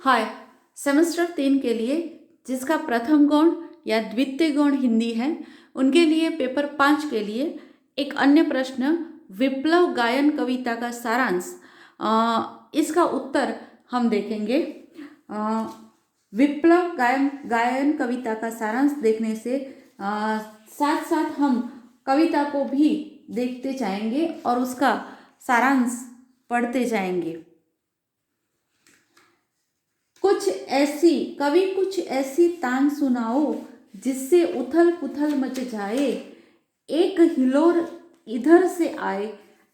हाय। Semester 3 के लिए जिसका प्रथम गौण या द्वितीय गौण हिंदी है, उनके लिए पेपर 5 के लिए एक अन्य प्रश्न, विप्लव गायन कविता का सारांश। इसका उत्तर हम देखेंगे। विप्लव गायन कविता का सारांश देखने से साथ साथ हम कविता को भी देखते जाएंगे और उसका सारांश पढ़ते जाएंगे। कुछ ऐसी तान सुनाओ जिससे उथल पुथल मच जाए, एक हिलोर इधर से आए,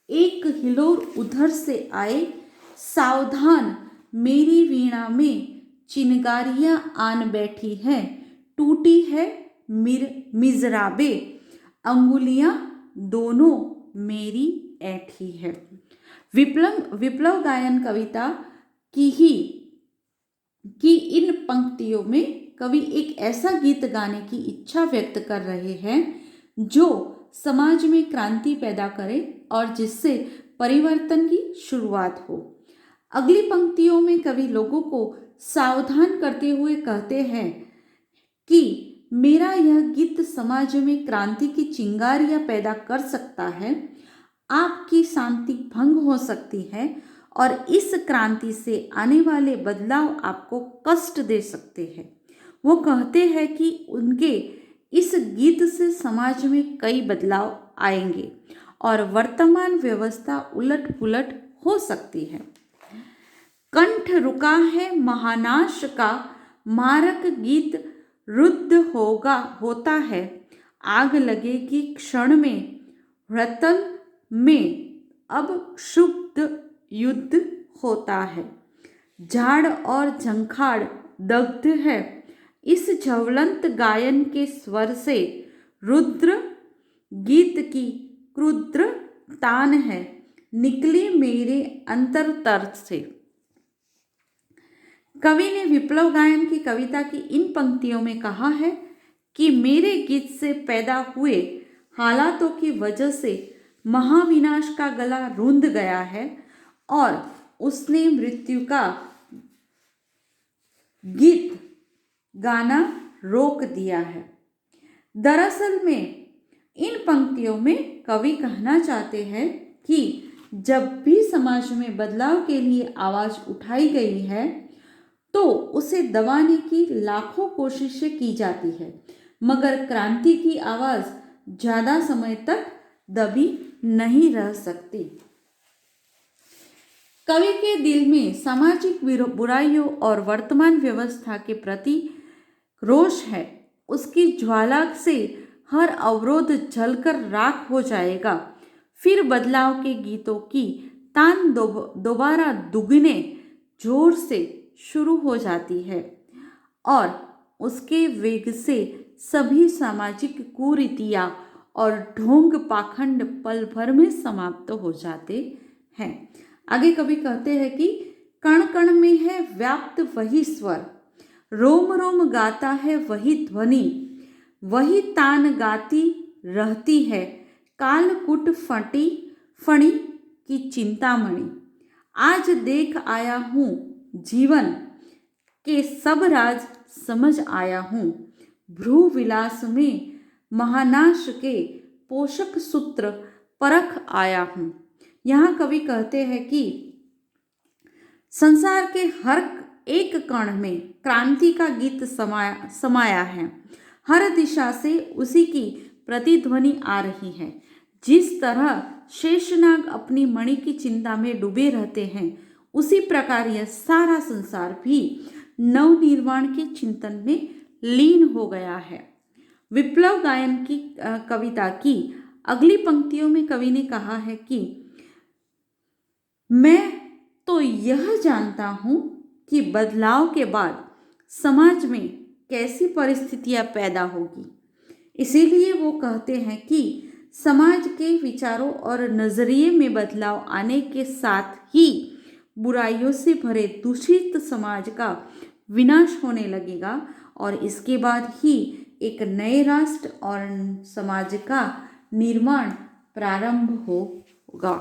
एक हिलोर उधर से आए, सावधान मेरी वीणा में चिनगारियां आन बैठी हैं, टूटी है मिजराबे, अंगुलियां दोनों मेरी ऐठी है। विप्लव गायन कविता की इन पंक्तियों में कवि एक ऐसा गीत गाने की इच्छा व्यक्त कर रहे हैं जो समाज में क्रांति पैदा करे और जिससे परिवर्तन की शुरुआत हो। अगली पंक्तियों में कवि लोगों को सावधान करते हुए कहते हैं कि मेरा यह गीत समाज में क्रांति की चिंगारियां पैदा कर सकता है, आपकी शांति भंग हो सकती है और इस क्रांति से आने वाले बदलाव आपको कष्ट दे सकते हैं। वो कहते हैं कि उनके इस गीत से समाज में कई बदलाव आएंगे और वर्तमान व्यवस्था उलट पुलट हो सकती है। कंठ रुका है महानाश का, मारक गीत रुद्ध होता है, आग लगेगी क्षण में, रतन में अब शुद्ध युद्ध होता है, झाड़ और झंखाड़ दग्ध है, इस ज्वलंत गायन के स्वर से रुद्र गीत की क्रुद्र तान है, निकली मेरे अंतरतर से। कवि ने विप्लव गायन की कविता की इन पंक्तियों में कहा है कि मेरे गीत से पैदा हुए हालातों की वजह से महाविनाश का गला रूंध गया है और उसने मृत्यु का गीत गाना रोक दिया है। दरअसल में इन पंक्तियों में कवि कहना चाहते हैं कि जब भी समाज में बदलाव के लिए आवाज उठाई गई है तो उसे दबाने की लाखों कोशिशें की जाती है, मगर क्रांति की आवाज ज्यादा समय तक दबी नहीं रह सकती। कवि के दिल में सामाजिक बुराइयों और वर्तमान व्यवस्था के प्रति रोष है। उसकी ज्वाला से हर अवरोध जलकर राख हो जाएगा। फिर बदलाव के गीतों की तान दोबारा दुगने जोर से शुरू हो जाती है और उसके वेग से सभी सामाजिक कुरीतियां और ढोंग पाखंड पल भर में समाप्त हो जाते हैं। आगे कवि कहते हैं कि कण कण में है व्याप्त वही स्वर, रोम रोम गाता है वही ध्वनि, वही तान गाती रहती है, कालकूट फणी की चिंतामणि। आज देख आया हूँ जीवन के सब राज समझ आया हूँ, भ्रू विलास में महानाश के पोषक सूत्र परख आया हूँ। यहाँ कवि कहते हैं कि संसार के हर एक कण में क्रांति का गीत समाया है, हर दिशा से उसी की प्रतिध्वनि आ रही है। जिस तरह शेषनाग अपनी मणि की चिंता में डूबे रहते हैं, उसी प्रकार यह सारा संसार भी नवनिर्वाण के चिंतन में लीन हो गया है। विप्लव गायन की कविता की अगली पंक्तियों में कवि ने कहा है कि मैं तो यह जानता हूं कि बदलाव के बाद समाज में कैसी परिस्थितियां पैदा होगी। इसीलिए वो कहते हैं कि समाज के विचारों और नजरिए में बदलाव आने के साथ ही बुराइयों से भरे दूषित समाज का विनाश होने लगेगा और इसके बाद ही एक नए राष्ट्र और समाज का निर्माण प्रारंभ होगा।